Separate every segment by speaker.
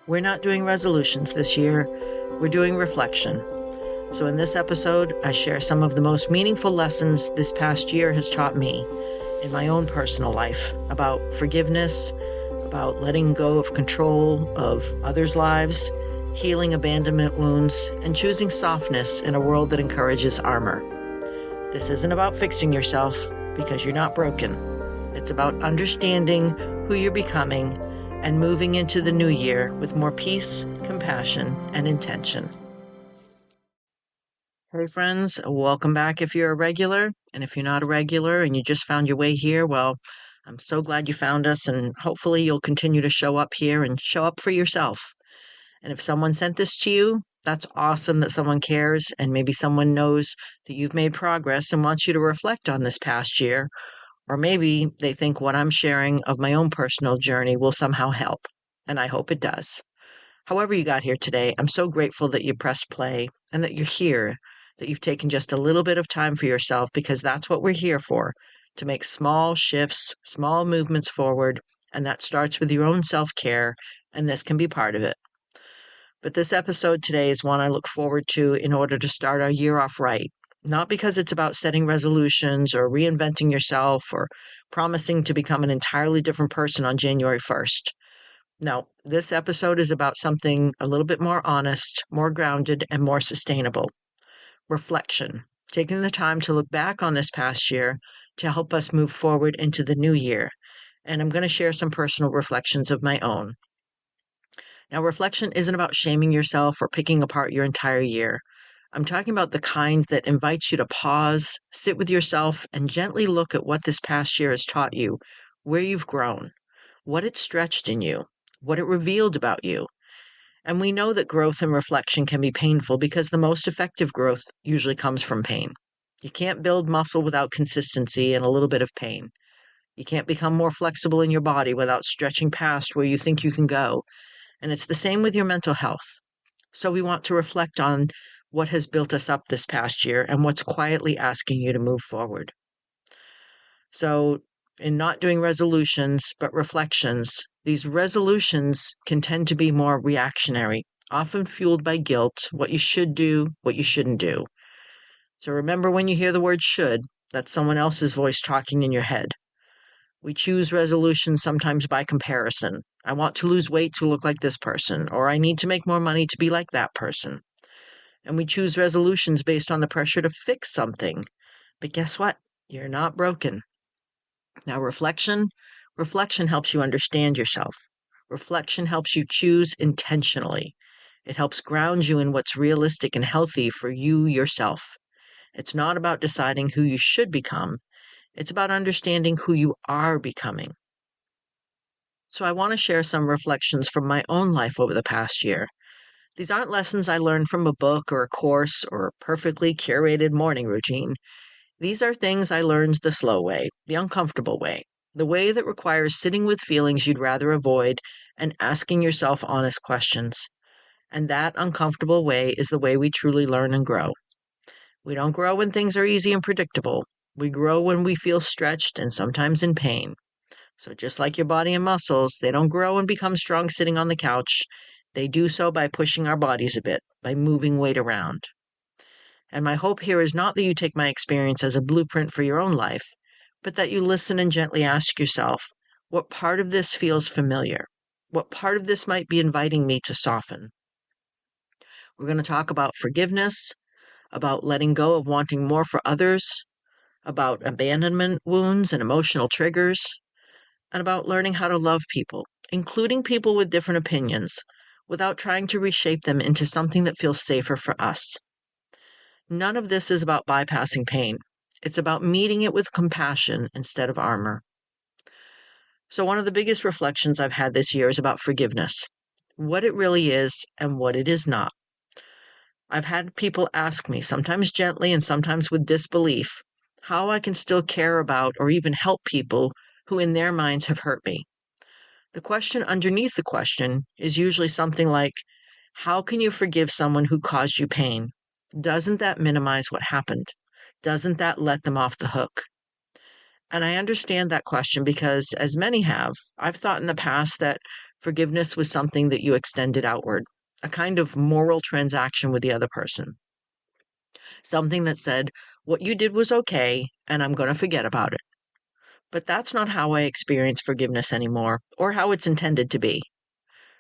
Speaker 1: We're not doing resolutions this year, we're doing reflection. So, in this episode, I share some of the most meaningful lessons this past year has taught me in my own personal life about forgiveness, about letting go of control of others' lives, healing abandonment wounds, and choosing softness in a world that encourages armor. This isn't about fixing yourself because you're not broken. It's about understanding who you're becoming and moving into the new year with more peace, compassion, and intention. Hey friends, welcome back if you're a regular. And if you're not a regular and you just found your way here, well, I'm so glad you found us, and hopefully you'll continue to show up here and show up for yourself. And if someone sent this to you, that's awesome that someone cares, and maybe someone knows that you've made progress and wants you to reflect on this past year. Or maybe they think what I'm sharing of my own personal journey will somehow help, and I hope it does. However you got here today, I'm so grateful that you pressed play and that you're here, that you've taken just a little bit of time for yourself, because that's what we're here for, to make small shifts, small movements forward, and that starts with your own self-care, and this can be part of it. But this episode today is one I look forward to in order to start our year off right. Not because it's about setting resolutions or reinventing yourself or promising to become an entirely different person on January 1st. No, this episode is about something a little bit more honest, more grounded, and more sustainable. Reflection. Taking the time to look back on this past year to help us move forward into the new year. And I'm going to share some personal reflections of my own. Now, reflection isn't about shaming yourself or picking apart your entire year. I'm talking about the kinds that invites you to pause, sit with yourself, and gently look at what this past year has taught you, where you've grown, what it stretched in you, what it revealed about you. And we know that growth and reflection can be painful because the most effective growth usually comes from pain. You can't build muscle without consistency and a little bit of pain. You can't become more flexible in your body without stretching past where you think you can go. And it's the same with your mental health. So we want to reflect on what has built us up this past year and what's quietly asking you to move forward. So, in not doing resolutions, but reflections, these resolutions can tend to be more reactionary, often fueled by guilt, what you should do, what you shouldn't do. So remember, when you hear the word should, that's someone else's voice talking in your head. We choose resolutions sometimes by comparison. I want to lose weight to look like this person, or I need to make more money to be like that person. And we choose resolutions based on the pressure to fix something. But guess what? You're not broken. Now, reflection helps you understand yourself. Reflection helps you choose intentionally. It helps ground you in what's realistic and healthy for you yourself. It's not about deciding who you should become. It's about understanding who you are becoming. So I want to share some reflections from my own life over the past year. These aren't lessons I learned from a book or a course or a perfectly curated morning routine. These are things I learned the slow way, the uncomfortable way, the way that requires sitting with feelings you'd rather avoid and asking yourself honest questions. And that uncomfortable way is the way we truly learn and grow. We don't grow when things are easy and predictable. We grow when we feel stretched and sometimes in pain. So just like your body and muscles, they don't grow and become strong sitting on the couch. They do so by pushing our bodies a bit, by moving weight around. And my hope here is not that you take my experience as a blueprint for your own life, but that you listen and gently ask yourself, what part of this feels familiar? What part of this might be inviting me to soften? We're going to talk about forgiveness, about letting go of wanting more for others, about abandonment wounds and emotional triggers, and about learning how to love people, including people with different opinions, without trying to reshape them into something that feels safer for us. None of this is about bypassing pain. It's about meeting it with compassion instead of armor. So one of the biggest reflections I've had this year is about forgiveness, what it really is and what it is not. I've had people ask me, sometimes gently and sometimes with disbelief, how I can still care about or even help people who in their minds have hurt me. The question underneath the question is usually something like, how can you forgive someone who caused you pain? Doesn't that minimize what happened? Doesn't that let them off the hook? And I understand that question because, as many have, I've thought in the past that Forgiveness was something that you extended outward, a kind of moral transaction with the other person. Something that said, what you did was okay, and I'm going to forget about it. But that's not how I experience forgiveness anymore, or how it's intended to be.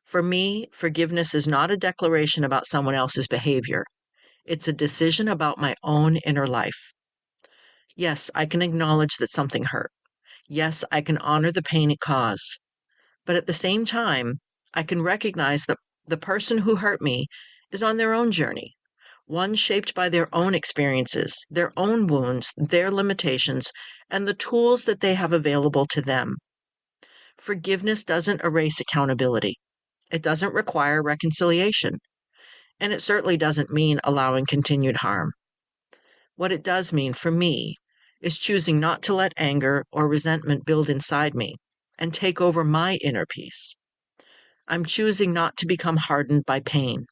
Speaker 1: For me, forgiveness is not a declaration about someone else's behavior. It's a decision about my own inner life. Yes, I can acknowledge that something hurt. Yes, I can honor the pain it caused. But at the same time, I can recognize that the person who hurt me is on their own journey, one shaped by their own experiences, their own wounds, their limitations, and the tools that they have available to them. Forgiveness doesn't erase accountability. It doesn't require reconciliation. And it certainly doesn't mean allowing continued harm. What it does mean for me is choosing not to let anger or resentment build inside me and take over my inner peace. I'm choosing not to become hardened by pain.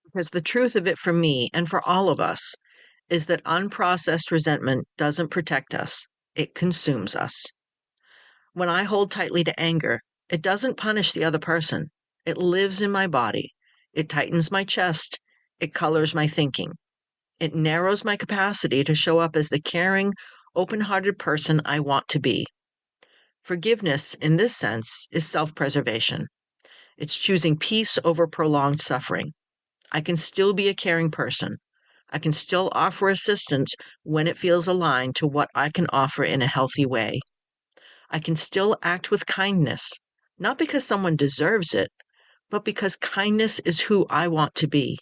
Speaker 1: Because the truth of it for me and for all of us is that unprocessed resentment doesn't protect us, it consumes us. When I hold tightly to anger, it doesn't punish the other person. It lives in my body. It tightens my chest. It colors my thinking. It narrows my capacity to show up as the caring, open-hearted person I want to be. Forgiveness, in this sense, is self-preservation. It's choosing peace over prolonged suffering. I can still be a caring person. I can still offer assistance when it feels aligned to what I can offer in a healthy way. I can still act with kindness, not because someone deserves it, but because kindness is who I want to be.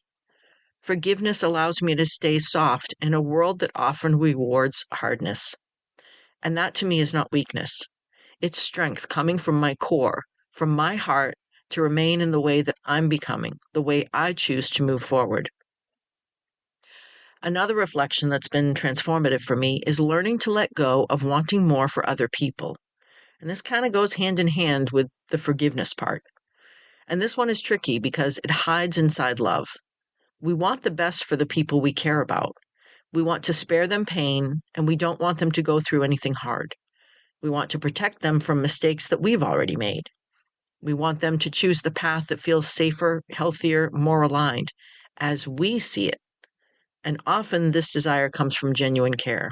Speaker 1: Forgiveness allows me to stay soft in a world that often rewards hardness. And that to me is not weakness. It's strength coming from my core, from my heart, to remain in the way that I'm becoming, the way I choose to move forward. Another reflection that's been transformative for me is learning to let go of wanting more for other people. And this kind of goes hand in hand with the forgiveness part. And this one is tricky because it hides inside love. We want the best for the people we care about. We want to spare them pain, and we don't want them to go through anything hard. We want to protect them from mistakes that we've already made. We want them to choose the path that feels safer, healthier, more aligned, as we see it. And often this desire comes from genuine care.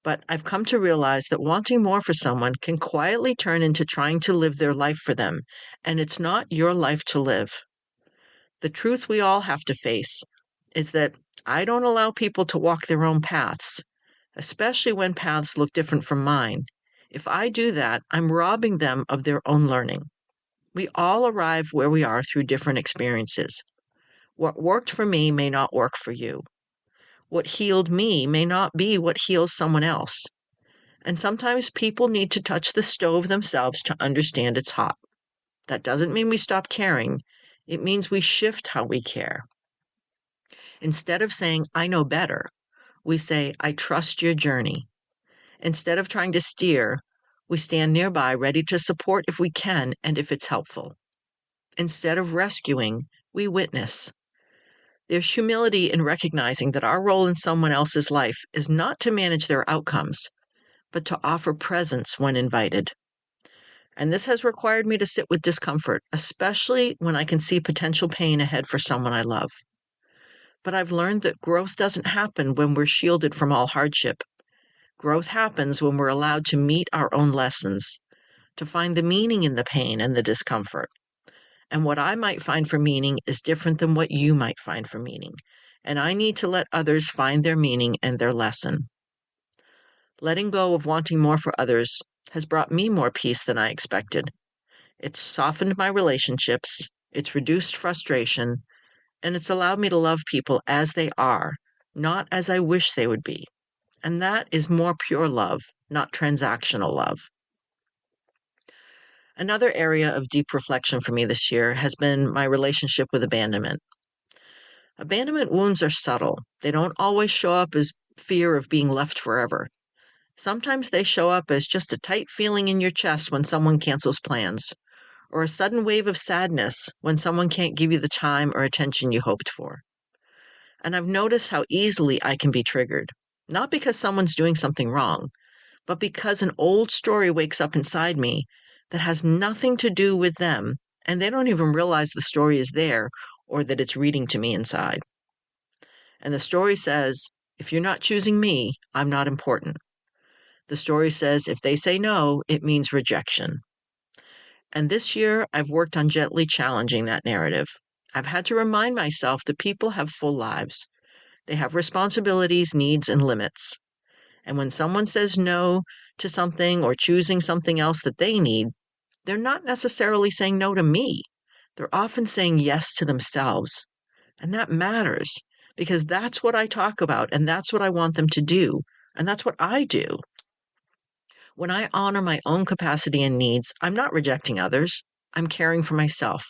Speaker 1: But I've come to realize that wanting more for someone can quietly turn into trying to live their life for them, and it's not your life to live. The truth we all have to face is that I don't allow people to walk their own paths, especially when paths look different from mine. If I do that, I'm robbing them of their own learning. We all arrive where we are through different experiences. What worked for me may not work for you. What healed me may not be what heals someone else. And sometimes people need to touch the stove themselves to understand it's hot. That doesn't mean we stop caring. It means we shift how we care. Instead of saying, I know better, we say, I trust your journey. Instead of trying to steer, we stand nearby ready to support if we can and if it's helpful. Instead of rescuing, we witness. There's humility in recognizing that our role in someone else's life is not to manage their outcomes, but to offer presence when invited. And this has required me to sit with discomfort, especially when I can see potential pain ahead for someone I love. But I've learned that growth doesn't happen when we're shielded from all hardship. Growth happens when we're allowed to meet our own lessons, to find the meaning in the pain and the discomfort. And what I might find for meaning is different than what you might find for meaning. And I need to let others find their meaning and their lesson. Letting go of wanting more for others has brought me more peace than I expected. It's softened my relationships, it's reduced frustration, and it's allowed me to love people as they are, not as I wish they would be. And that is more pure love, not transactional love. Another area of deep reflection for me this year has been my relationship with abandonment. Abandonment wounds are subtle. They don't always show up as fear of being left forever. Sometimes they show up as just a tight feeling in your chest when someone cancels plans, or a sudden wave of sadness when someone can't give you the time or attention you hoped for. And I've noticed how easily I can be triggered, not because someone's doing something wrong, but because an old story wakes up inside me that has nothing to do with them, and they don't even realize the story is there or that it's reading to me inside. And the story says, if you're not choosing me, I'm not important. The story says, if they say no, it means rejection. And this year, I've worked on gently challenging that narrative. I've had to remind myself that people have full lives. They have responsibilities, needs, and limits. And when someone says no to something or choosing something else that they need, they're not necessarily saying no to me. They're often saying yes to themselves. And that matters because that's what I talk about and that's what I want them to do. And that's what I do. When I honor my own capacity and needs, I'm not rejecting others. I'm caring for myself.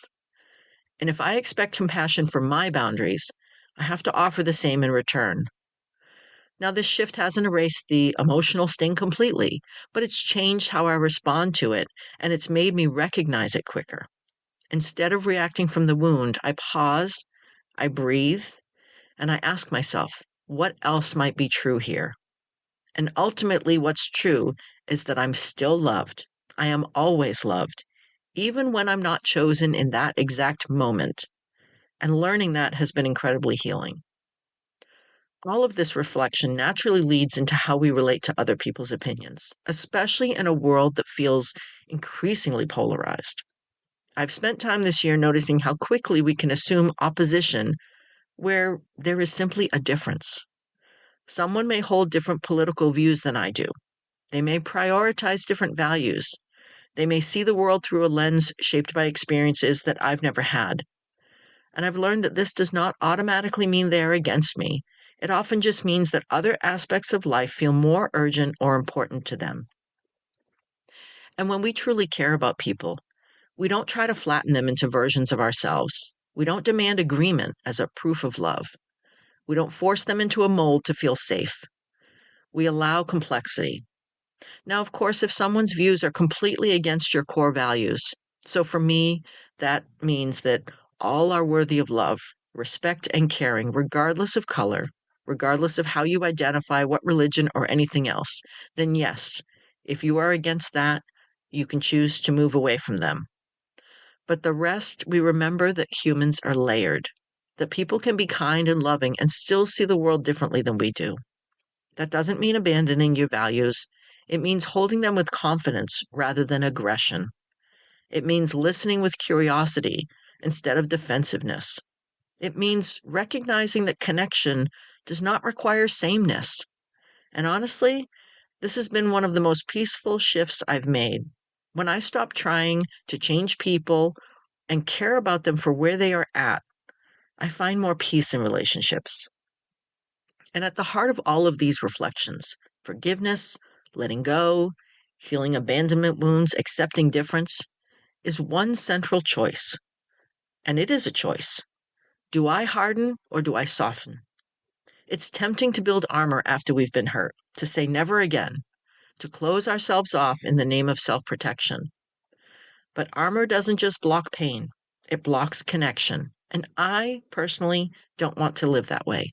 Speaker 1: And if I expect compassion for my boundaries, I have to offer the same in return. Now, this shift hasn't erased the emotional sting completely, but it's changed how I respond to it, and it's made me recognize it quicker. Instead of reacting from the wound, I pause, I breathe, and I ask myself, what else might be true here? And ultimately, what's true is that I'm still loved. I am always loved, even when I'm not chosen in that exact moment. And learning that has been incredibly healing. All of this reflection naturally leads into how we relate to other people's opinions, especially in a world that feels increasingly polarized. I've spent time this year noticing how quickly we can assume opposition where there is simply a difference. Someone may hold different political views than I do. They may prioritize different values. They may see the world through a lens shaped by experiences that I've never had. And I've learned that this does not automatically mean they are against me. It often just means that other aspects of life feel more urgent or important to them. And when we truly care about people, we don't try to flatten them into versions of ourselves. We don't demand agreement as a proof of love. We don't force them into a mold to feel safe. We allow complexity. Now, of course, if someone's views are completely against your core values, so for me, that means that all are worthy of love, respect, and caring, regardless of color, regardless of how you identify, what religion, or anything else, then yes, if you are against that, you can choose to move away from them. But the rest, we remember that humans are layered, that people can be kind and loving and still see the world differently than we do. That doesn't mean abandoning your values. It means holding them with confidence rather than aggression. It means listening with curiosity instead of defensiveness. It means recognizing that connection does not require sameness. And honestly, this has been one of the most peaceful shifts I've made. When I stop trying to change people and care about them for where they are at, I find more peace in relationships. And at the heart of all of these reflections, forgiveness, letting go, healing abandonment wounds, accepting difference, is one central choice. And it is a choice. Do I harden or do I soften? It's tempting to build armor after we've been hurt, to say never again, to close ourselves off in the name of self-protection. But armor doesn't just block pain, it blocks connection. And I, personally, don't want to live that way.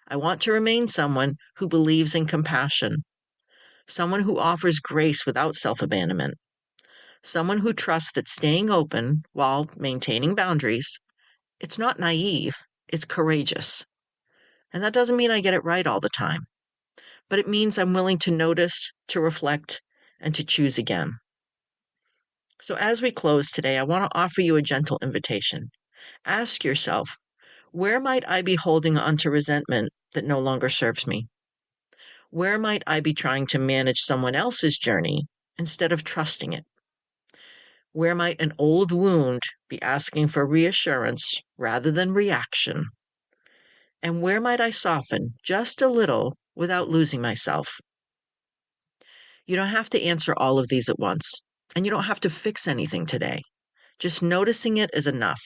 Speaker 1: I want to remain someone who believes in compassion, someone who offers grace without self-abandonment, someone who trusts that staying open while maintaining boundaries, it's not naive, it's courageous. And that doesn't mean I get it right all the time, but it means I'm willing to notice, to reflect, and to choose again. So as we close today, I want to offer you a gentle invitation. Ask yourself, where might I be holding on to resentment that no longer serves me? Where might I be trying to manage someone else's journey instead of trusting it? Where might an old wound be asking for reassurance rather than reaction? And where might I soften just a little without losing myself? You don't have to answer all of these at once, and you don't have to fix anything today. Just noticing it is enough.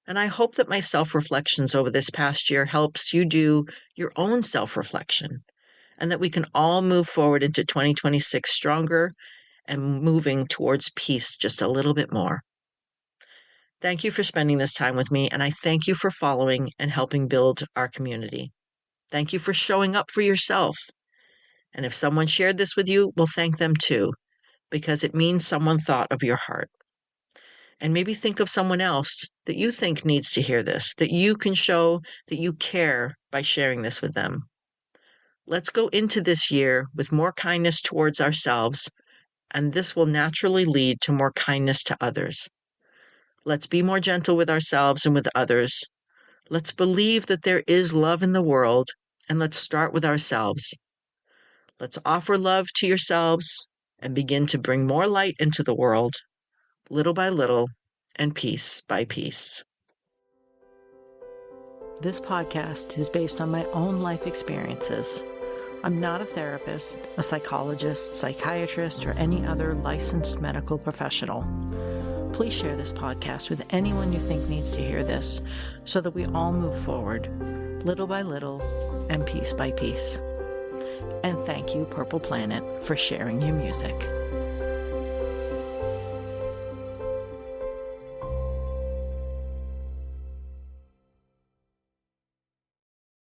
Speaker 1: And I hope that my self-reflections over this past year helps you do your own self-reflection, and that we can all move forward into 2026 stronger and moving towards peace just a little bit more. Thank you for spending this time with me, and I thank you for following and helping build our community. Thank you for showing up for yourself. And if someone shared this with you, well, thank them too, because it means someone thought of your heart. And maybe think of someone else that you think needs to hear this, that you can show that you care by sharing this with them. Let's go into this year with more kindness towards ourselves, and this will naturally lead to more kindness to others. Let's be more gentle with ourselves and with others. Let's believe that there is love in the world, and let's start with ourselves. Let's offer love to yourselves and begin to bring more light into the world, little by little and piece by piece. This podcast is based on my own life experiences. I'm not a therapist, a psychologist, psychiatrist, or any other licensed medical professional. Please share this podcast with anyone you think needs to hear this so that we all move forward, little by little and piece by piece. And thank you, Purple Planet, for sharing your music.